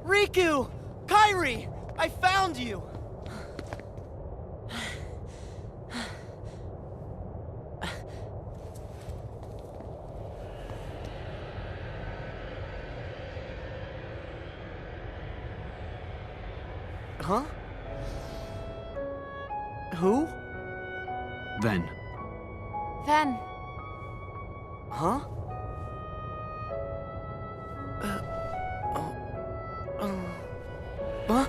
Riku! Kairi! I found you! Huh? Who? Ven. Ven. Huh? Huh?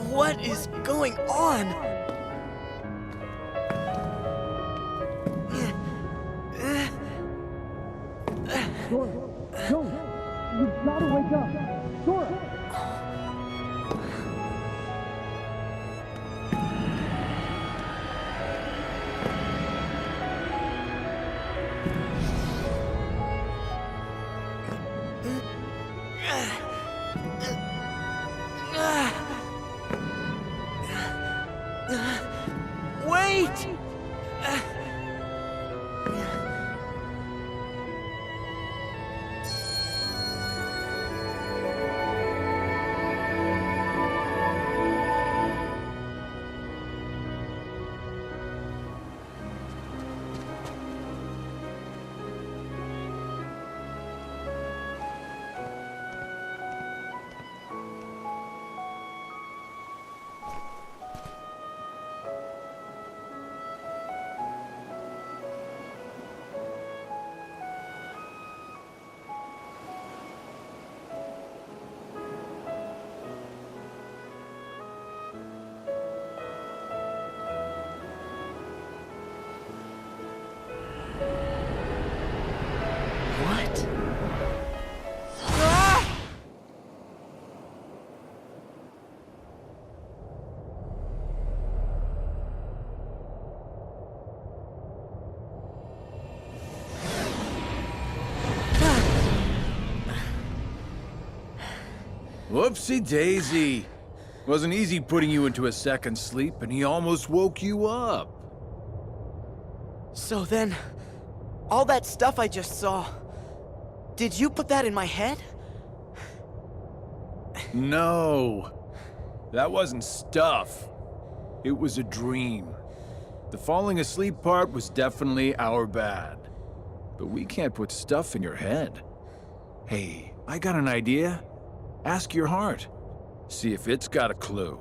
What is going on? Sora, don't! You've got to wake up! Sora! Wait! What? Ah! Whoopsie daisy. Wasn't easy putting you into a second sleep, and he almost woke you up. So then, all that stuff I just saw, did you put that in my head? No. That wasn't stuff. It was a dream. The falling asleep part was definitely our bad. But we can't put stuff in your head. Hey, I got an idea. Ask your heart. See if it's got a clue.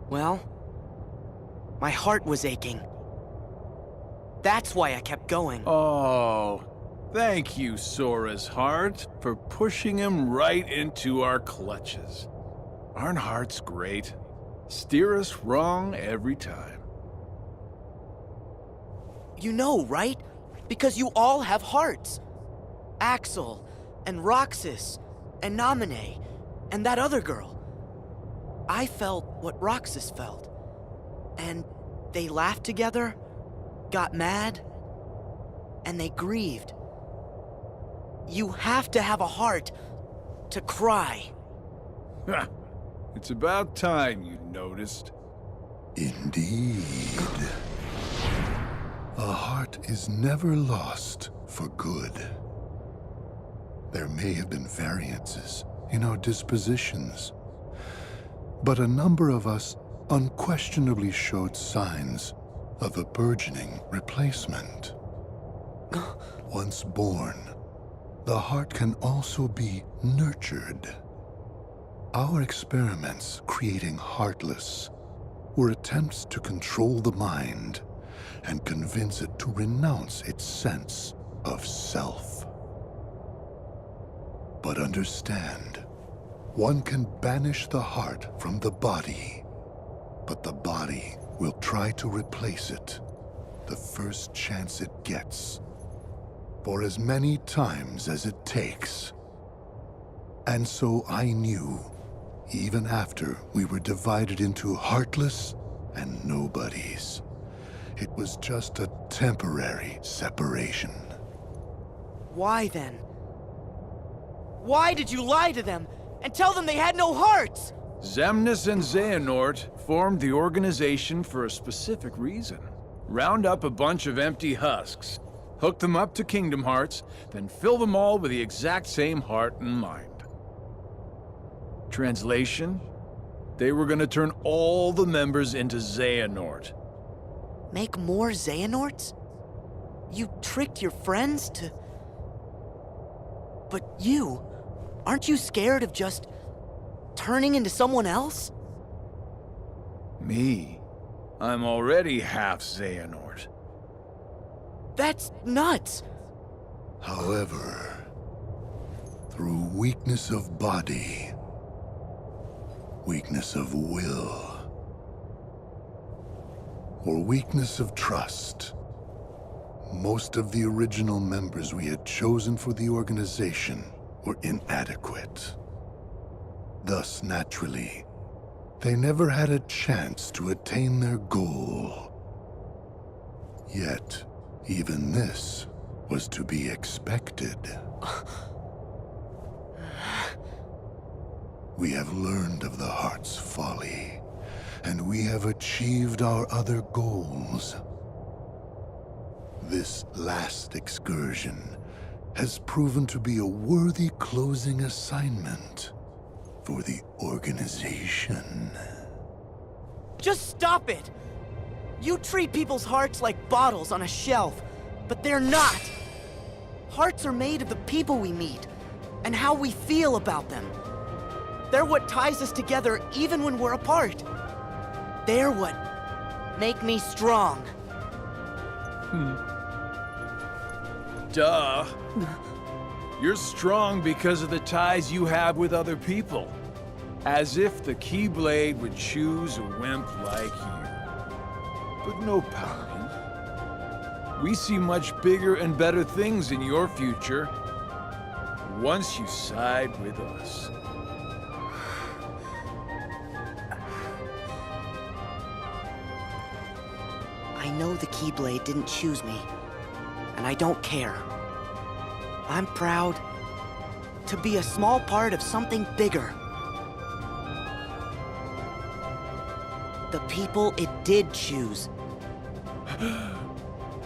Well, my heart was aching. That's why I kept going. Oh, thank you, Sora's heart, for pushing him right into our clutches. Aren't hearts great? Steer us wrong every time. You know, right? Because you all have hearts. Axel, and Roxas, and Naminé, and that other girl. I felt what Roxas felt. And they laughed together, got mad, and they grieved. You have to have a heart to cry. It's about time you noticed. Indeed. A heart is never lost for good. There may have been variances in our dispositions, but a number of us unquestionably showed signs of a burgeoning replacement. Once born, the heart can also be nurtured. Our experiments creating Heartless were attempts to control the mind and convince it to renounce its sense of self. But understand, one can banish the heart from the body, but the body will try to replace it the first chance it gets, for as many times as it takes. And so I knew, even after we were divided into Heartless and Nobodies, it was just a temporary separation. Why then? Why did you lie to them and tell them they had no hearts! Xemnas and Xehanort formed the organization for a specific reason. Round up a bunch of empty husks, hook them up to Kingdom Hearts, then fill them all with the exact same heart and mind. Translation? They were gonna turn all the members into Xehanort. Make more Xehanorts? You tricked your friends to... But you, aren't you scared of just turning into someone else? Me? I'm already half Xehanort. That's nuts! However, through weakness of body, weakness of will, or weakness of trust, most of the original members we had chosen for the organization were inadequate. Thus, naturally, they never had a chance to attain their goal. Yet, even this was to be expected. We have learned of the heart's folly, and we have achieved our other goals. This last excursion has proven to be a worthy closing assignment for the organization. Just stop it! You treat people's hearts like bottles on a shelf, but they're not! Hearts are made of the people we meet, and how we feel about them. They're what ties us together even when we're apart. They're what make me strong. Duh. You're strong because of the ties you have with other people. As if the Keyblade would choose a wimp like you. But no pouting. We see much bigger and better things in your future once you side with us. I know the Keyblade didn't choose me, and I don't care. I'm proud to be a small part of something bigger. The people it did choose.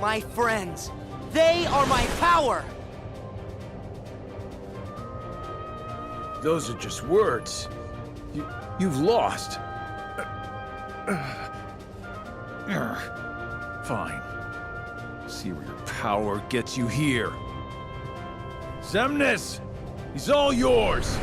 My friends, they are my power! Those are just words. You've lost. Fine. See where your power gets you here. Xemnas! He's all yours!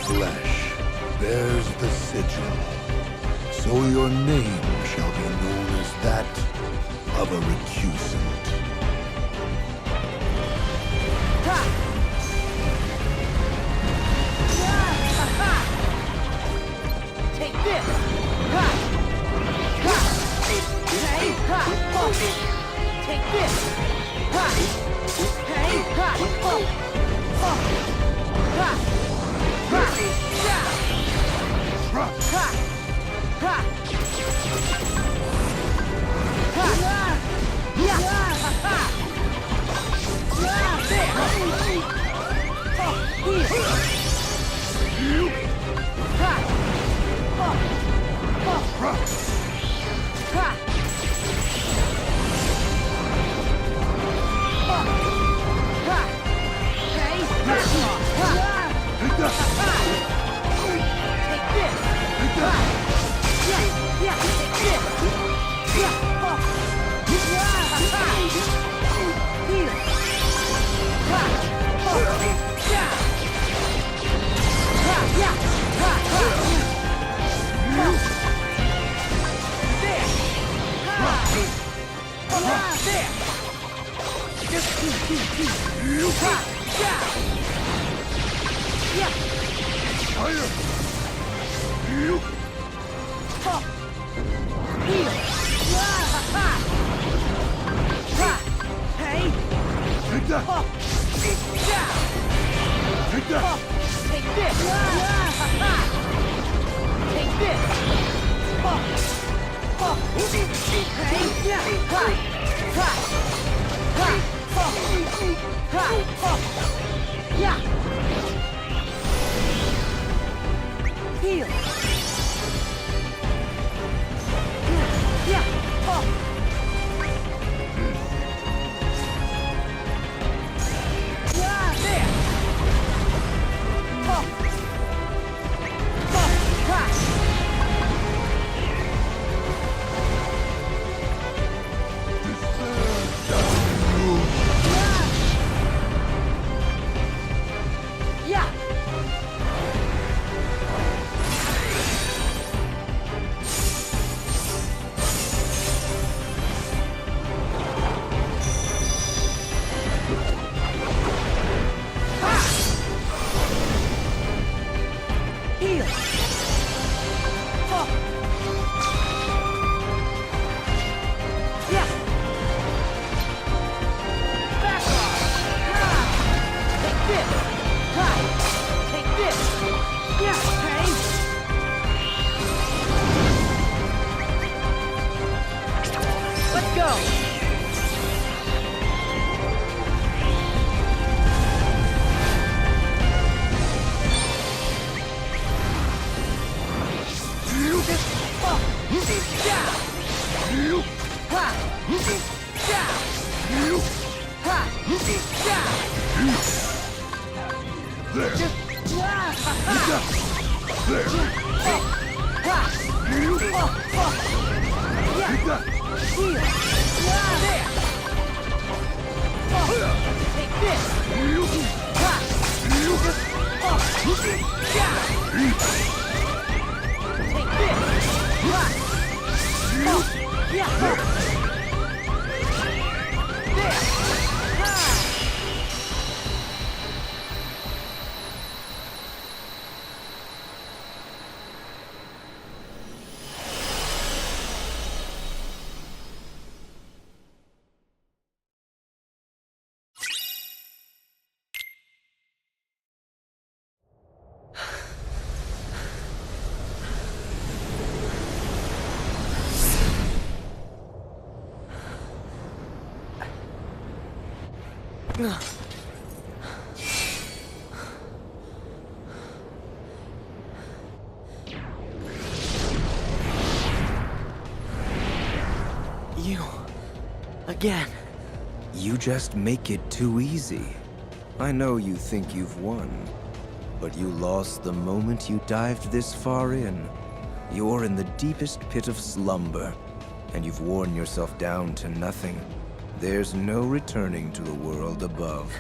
Flesh bears the sigil, so your name shall be known as that of a recusant. Take this! Take this! You... again. You just make it too easy. I know you think you've won, but you lost the moment you dived this far in. You're in the deepest pit of slumber, and you've worn yourself down to nothing. There's no returning to the world above.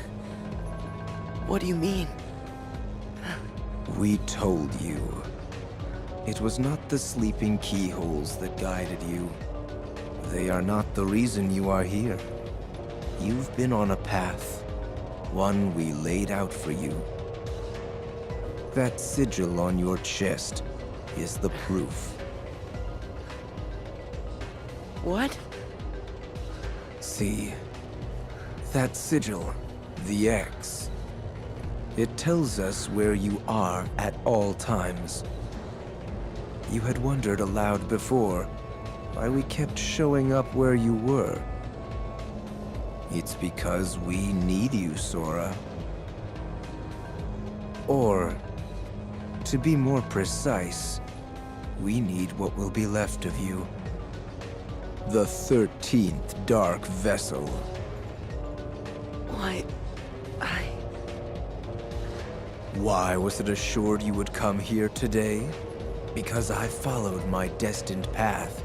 What do you mean? We told you. It was not the sleeping keyholes that guided you. They are not the reason you are here. You've been on a path, one we laid out for you. That sigil on your chest is the proof. What? See, that sigil, the X. It tells us where you are at all times. You had wondered aloud before why we kept showing up where you were. It's because we need you, Sora. Or, to be more precise, we need what will be left of you. The 13th Dark Vessel. Why... Why was it assured you would come here today? Because I followed my destined path,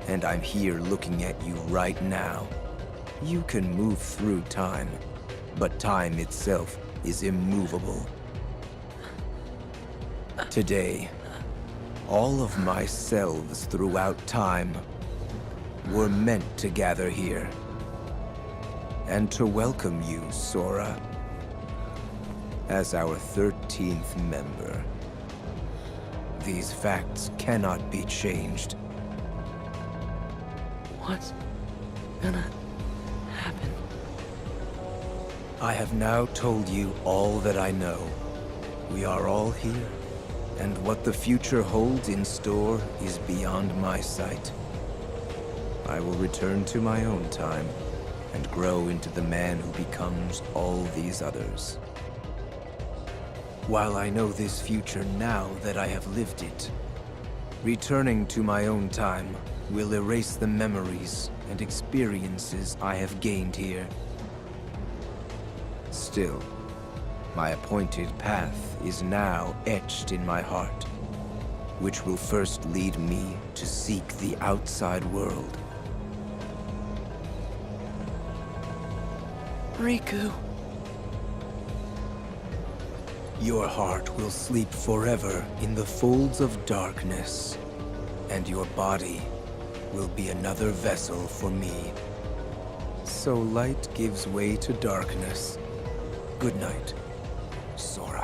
and I'm here looking at you right now. You can move through time, but time itself is immovable. Today, all of my selves throughout time were meant to gather here. and to welcome you, Sora, as our 13th member. These facts cannot be changed. What's gonna happen? I have now told you all that I know. We are all here, and what the future holds in store is beyond my sight. I will return to my own time and grow into the man who becomes all these others. While I know this future now that I have lived it, returning to my own time will erase the memories and experiences I have gained here. Still, my appointed path is now etched in my heart, which will first lead me to seek the outside world. Riku. Your heart will sleep forever in the folds of darkness, and your body will be another vessel for me. So light gives way to darkness. Good night, Sora.